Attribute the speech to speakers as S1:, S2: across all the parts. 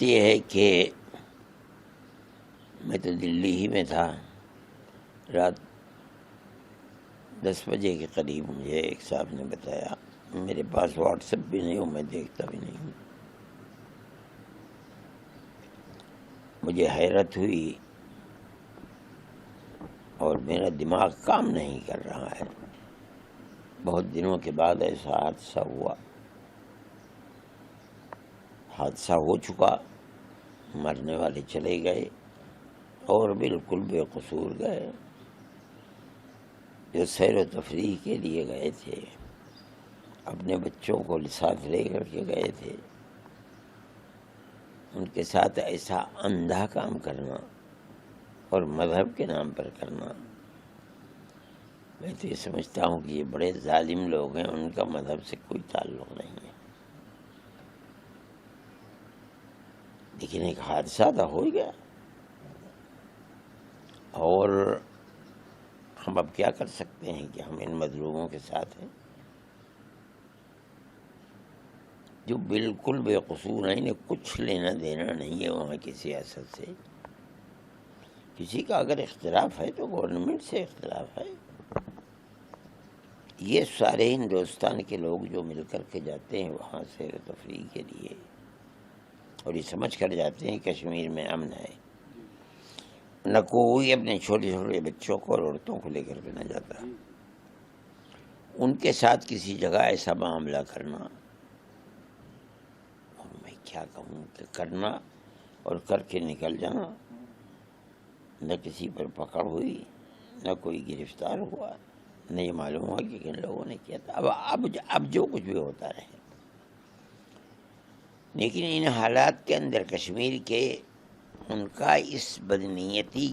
S1: بات یہ ہے کہ میں تو دلی ہی میں تھا. رات 10 بجے کے قریب مجھے ایک صاحب نے بتایا، میرے پاس واٹس ایپ بھی نہیں ہوں، میں دیکھتا بھی نہیں ہوں. مجھے حیرت ہوئی اور میرا دماغ کام نہیں کر رہا ہے. بہت دنوں کے بعد ایسا حادثہ ہوا. حادثہ ہو چکا، مرنے والے چلے گئے اور بالکل بے قصور گئے. جو سیر و تفریح کے لیے گئے تھے، اپنے بچوں کو ساتھ لے کر کے گئے تھے، ان کے ساتھ ایسا اندھا کام کرنا اور مذہب کے نام پر کرنا، میں تو یہ سمجھتا ہوں کہ یہ بڑے ظالم لوگ ہیں، ان کا مذہب سے کوئی تعلق نہیں ہے. لیکن ایک حادثہ تو ہو گیا، اور ہم اب کیا کر سکتے ہیں کہ ہم ان مظلوموں کے ساتھ ہیں جو بالکل بے قصور ہیں. انہیں کچھ لینا دینا نہیں ہے وہاں کی سیاست سے. کسی کا اگر اختلاف ہے تو گورنمنٹ سے اختلاف ہے. یہ سارے ہندوستان کے لوگ جو مل کر کے جاتے ہیں وہاں سیر و تفریح کے لیے، اور یہ سمجھ کر جاتے ہیں کشمیر میں امن ہے. نہ کوئی اپنے چھوٹے چھوٹے بچوں کو اور عورتوں کو لے کر کے نہ جاتا. ان کے ساتھ کسی جگہ ایسا معاملہ کرنا، اور میں کیا کہوں کہ کرنا اور کر کے نکل جانا، نہ کسی پر پکڑ ہوئی، نہ کوئی گرفتار ہوا، نہ یہ معلوم ہوا کہ کن لوگوں نے کیا تھا. اب جو کچھ بھی ہوتا رہے. لیکن ان حالات کے اندر کشمیر کے ان کا اس بدنیتی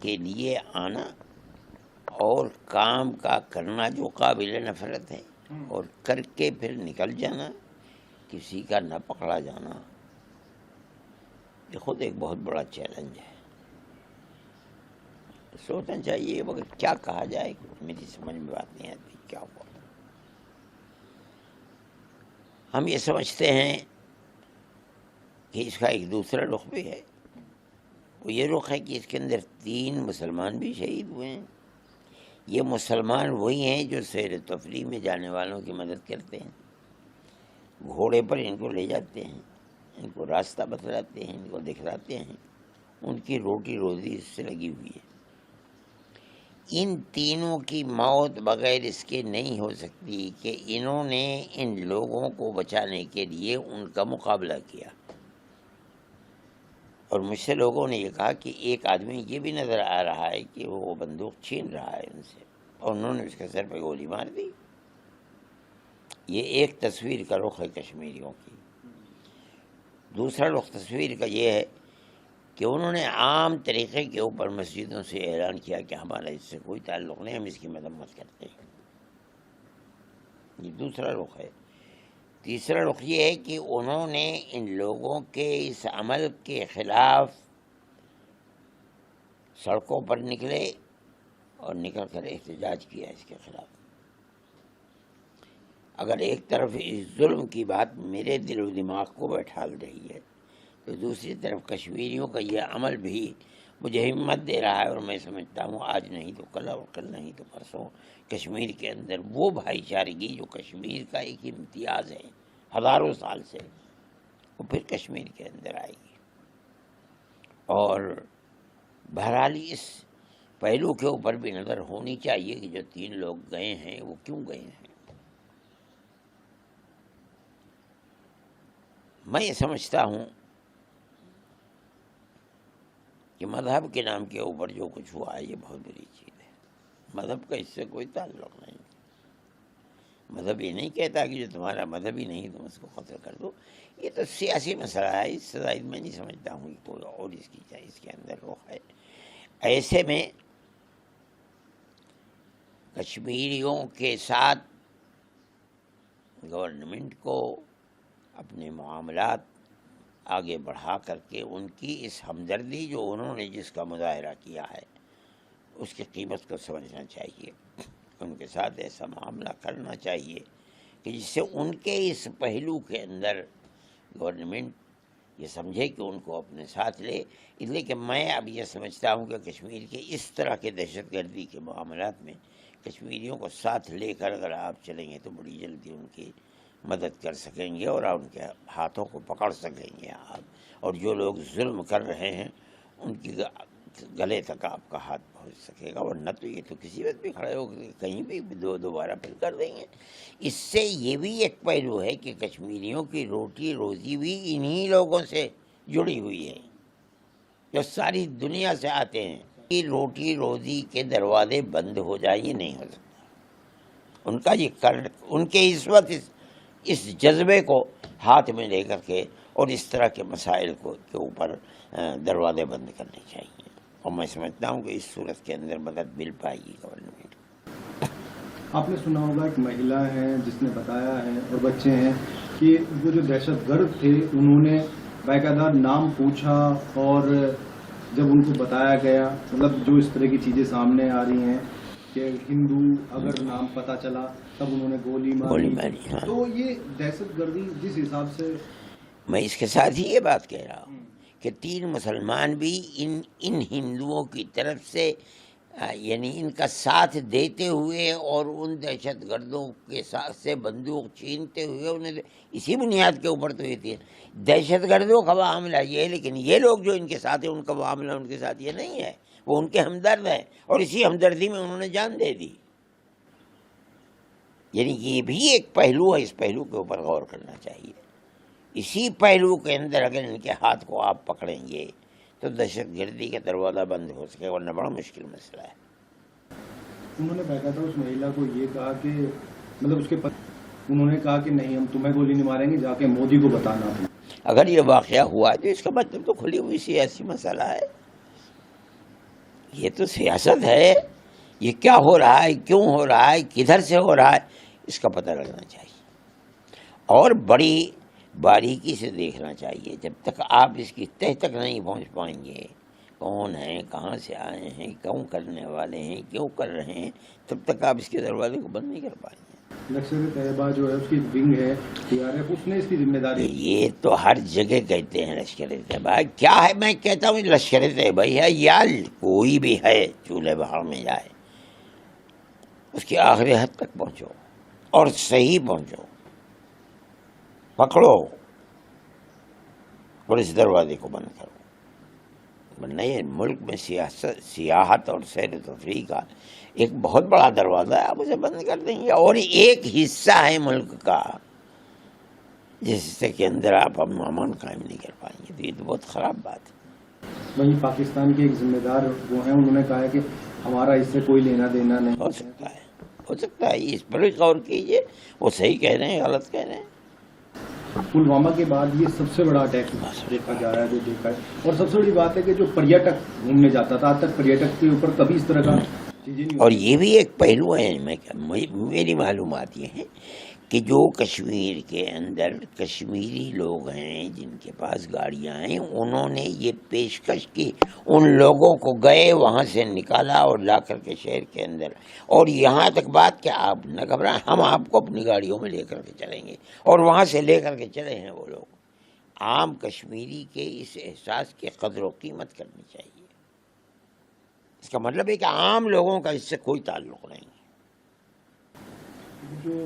S1: کے لیے آنا اور کام کا کرنا جو قابل نفرت ہے، اور کر کے پھر نکل جانا، کسی کا نہ پکڑا جانا، یہ خود ایک بہت بڑا چیلنج ہے. سوچنا چاہیے مگر کیا کہا جائے، میری سمجھ میں بات نہیں آتی کیا ہوا. ہم یہ سمجھتے ہیں کہ اس کا ایک دوسرا رخ بھی ہے. وہ یہ رخ ہے کہ اس کے اندر 3 مسلمان بھی شہید ہوئے ہیں. یہ مسلمان وہی ہیں جو سیر تفریح میں جانے والوں کی مدد کرتے ہیں، گھوڑے پر ان کو لے جاتے ہیں، ان کو راستہ بتلاتے ہیں، ان کو دکھلاتے ہیں. ان کی روٹی روزی اس سے لگی ہوئی ہے. ان تینوں کی موت بغیر اس کے نہیں ہو سکتی کہ انہوں نے ان لوگوں کو بچانے کے لیے ان کا مقابلہ کیا. اور مجھ سے لوگوں نے یہ کہا کہ ایک آدمی یہ بھی نظر آ رہا ہے کہ وہ بندوق چھین رہا ہے ان سے، اور انہوں نے اس کے سر پہ گولی مار دی. یہ ایک تصویر کا رخ ہے کشمیریوں کی. دوسرا رخ تصویر کا یہ ہے کہ انہوں نے عام طریقے کے اوپر مسجدوں سے اعلان کیا کہ ہمارا اس سے کوئی تعلق نہیں، ہم اس کی مذمت کرتے ہیں. یہ دوسرا رخ ہے. تیسرا رخ یہ ہے کہ انہوں نے ان لوگوں کے اس عمل کے خلاف سڑکوں پر نکلے اور نکل کر احتجاج کیا اس کے خلاف. اگر ایک طرف اس ظلم کی بات میرے دل و دماغ کو بیٹھال رہی ہے، تو دوسری طرف کشمیریوں کا یہ عمل بھی مجھے ہمت دے رہا ہے. اور میں سمجھتا ہوں آج نہیں تو کل، اور کل نہیں تو پرسوں، کشمیر کے اندر وہ بھائی چارگی جو کشمیر کا ایک امتیاز ہے ہزاروں سال سے، وہ پھر کشمیر کے اندر آئے گی. اور بہرحال اس پہلو کے اوپر بھی نظر ہونی چاہیے کہ جو 3 لوگ گئے ہیں وہ کیوں گئے ہیں. میں یہ سمجھتا ہوں کہ مذہب کے نام کے اوپر جو کچھ ہوا ہے یہ بہت بری چیز ہے. مذہب کا اس سے کوئی تعلق نہیں. مذہب یہ نہیں کہتا کہ جو تمہارا مذہب ہی نہیں تم اس کو قتل کر دو. یہ تو سیاسی مسئلہ ہے. اس سے زائد میں نہیں سمجھتا ہوں کہ کوئی اور اس کے اندر رخ ہے. ایسے میں کشمیریوں کے ساتھ گورنمنٹ کو اپنے معاملات آگے بڑھا کر کے ان کی اس ہمدردی جو انہوں نے جس کا مظاہرہ کیا ہے اس کی قیمت کو سمجھنا چاہیے. ان کے ساتھ ایسا معاملہ کرنا چاہیے کہ جس سے ان کے اس پہلو کے اندر گورنمنٹ یہ سمجھے کہ ان کو اپنے ساتھ لے. اس لیے کہ میں اب یہ سمجھتا ہوں کہ کشمیر کے اس طرح کے دہشت گردی کے معاملات میں کشمیریوں کو ساتھ لے کر اگر آپ چلیں گے تو بڑی جلدی ان کی مدد کر سکیں گے اور ان کے ہاتھوں کو پکڑ سکیں گے آپ. اور جو لوگ ظلم کر رہے ہیں ان کی گلے تک آپ کا ہاتھ پہنچ سکے گا. ورنہ تو یہ تو کسی وقت بھی کھڑے ہو کہیں بھی دوبارہ پھر کر دیں گے. اس سے یہ بھی ایک پہلو ہے کہ کشمیریوں کی روٹی روزی بھی انہی لوگوں سے جڑی ہوئی ہے جو ساری دنیا سے آتے ہیں. یہ روٹی روزی کے دروازے بند ہو جائیں یہ نہیں ہو سکتا. ان کا یہ ان کے اس وقت اس جذبے کو ہاتھ میں لے کر کے اور اس طرح کے مسائل کے اوپر دروازے بند کرنے چاہیے. اور میں سمجھتا ہوں کہ اس صورت کے اندر مدد مل پائے گی گورنمنٹ.
S2: آپ نے سنا ہوگا ایک مہیلا ہے جس نے بتایا ہے اور بچے ہیں کہ وہ جو دہشت گرد تھے انہوں نے باقاعدہ نام پوچھا اور جب ان کو بتایا گیا مطلب جو اس طرح کی چیزیں سامنے آ رہی ہیں کہ ہندو اگر نام پتہ چلا تب انہوں نے گولی ماری.
S1: ہاں.
S2: تو یہ دہشت گردی جس حساب سے
S1: میں اس کے ساتھ ہی یہ بات کہہ رہا ہوں کہ 3 مسلمان بھی ان ہندوؤں کی طرف سے یعنی ان کا ساتھ دیتے ہوئے اور ان دہشت گردوں کے ساتھ سے بندوق چھینتے ہوئے انہیں اسی بنیاد کے اوپر تو یہ تھی دہشت گردوں کا معاملہ یہ ہے. لیکن یہ لوگ جو ان کے ساتھ ہیں ان کا معاملہ ان کے ساتھ یہ نہیں ہے. وہ ان کے ہمدرد ہیں اور اسی ہمدردی میں انہوں نے جان دے دی. یعنی یہ بھی ایک پہلو ہے. اس پہلو کے اوپر غور کرنا چاہیے. اسی پہلو کے اندر اگر ان کے ہاتھ کو آپ پکڑیں گے تو دہشت گردی کا دروازہ بند ہو سکے. ورنہ بڑا مشکل مسئلہ ہے.
S2: انہوں نے باقاعدہ اس مہیلا کو یہ کہا کہ مطلب اس کے انہوں نے کہا کہ نہیں ہم تمہیں گولی نہیں ماریں گے جا کے مودی کو بتانا.
S1: اگر یہ واقعہ ہوا تو اس کا مطلب تو کھلی ہوئی سیاسی مسئلہ ہے. یہ تو سیاست ہے. یہ کیا ہو رہا ہے کیوں ہو رہا ہے کدھر سے ہو رہا ہے اس کا پتہ لگنا چاہیے اور بڑی باریکی سے دیکھنا چاہیے. جب تک آپ اس کی تہ تک نہیں پہنچ پائیں گے کون ہیں کہاں سے آئے ہیں کیوں کرنے والے ہیں کیوں کر رہے ہیں تب تک آپ اس کے دروازے کو بند نہیں کر پائیں گے.
S2: لشکر طیبہ جو ہے اس کی ونگ ہے اس نے اس کی ذمہ داری.
S1: یہ تو ہر جگہ کہتے ہیں لشکر طیبہ کیا ہے. میں کہتا ہوں لشکر طیبہ ہے یا کوئی بھی ہے چولہے بہار میں جائے اس کی آخری حد تک پہنچو اور صحیح پہنچو پکڑو اور اس دروازے کو بند کرو. ورنہ یہ ملک میں سیاحت اور سیر و تفریح کا ایک بہت بڑا دروازہ ہے. آپ اسے بند کر دیں گے اور ایک حصہ ہے ملک کا جس حصے کے اندر آپ امن قائم نہیں کر پائیں گے تو یہ تو بہت خراب بات ہے.
S2: وہیں پاکستان کے ایک ذمہ دار وہ ہیں انہوں نے کہا ہے کہ ہمارا اس سے کوئی لینا دینا نہیں.
S1: ہو سکتا ہے اس پر بھی غور کیجیے. وہ صحیح کہہ رہے ہیں غلط کہہ رہے ہیں.
S2: پلوامہ کے بعد یہ سب سے بڑا اٹیک دیکھا جا رہا ہے جو دیکھا ہے. اور سب سے بڑی بات ہے کہ جو پریٹک گھومنے جاتا تھا آج تک پریٹک کے اوپر کبھی اس طرح کا چیزیں نہیں.
S1: اور یہ بھی ایک پہلو ہے. میری معلومات یہ ہے کہ جو کشمیر کے اندر کشمیری لوگ ہیں جن کے پاس گاڑیاں ہیں انہوں نے یہ پیشکش کی ان لوگوں کو گئے وہاں سے نکالا اور لا کر کے شہر کے اندر. اور یہاں تک بات کہ آپ نہ گھبرائیں ہم آپ کو اپنی گاڑیوں میں لے کر کے چلیں گے. اور وہاں سے لے کر کے چلے ہیں وہ لوگ. عام کشمیری کے اس احساس کی قدر و قیمت کرنی چاہیے. اس کا مطلب ہے کہ عام لوگوں کا اس سے کوئی تعلق نہیں.
S2: جو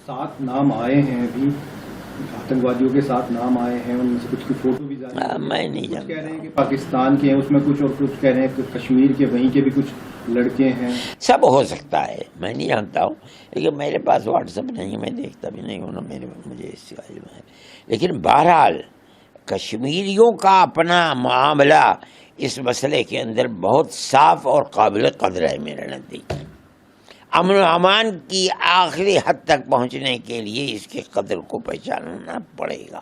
S2: 7 نام آئے ہیں ابھی آتنکوادیوں کے 7 نام آئے ہیں ان میں سے کچھ کی فوٹو بھی جاری ہے.
S1: میں نہیں
S2: جانتا. کہہ رہے ہیں کہ پاکستان کے ہیں اس میں کچھ اور کچھ کہہ رہے ہیں کہ کشمیر کے وہیں کے بھی کچھ لڑکے ہیں. سب
S1: ہو سکتا ہے میں نہیں جانتا ہوں لیکن میرے پاس واٹس ایپ نہیں میں دیکھتا بھی نہیں ہوں مجھے اس کا علم ہے. لیکن بہرحال کشمیریوں کا اپنا معاملہ اس مسئلے کے اندر بہت صاف اور قابل قدر ہے. میرے نزدیک امن و امان کی آخری حد تک پہنچنے کے لیے اس کے قدر کو پہچاننا پڑے گا.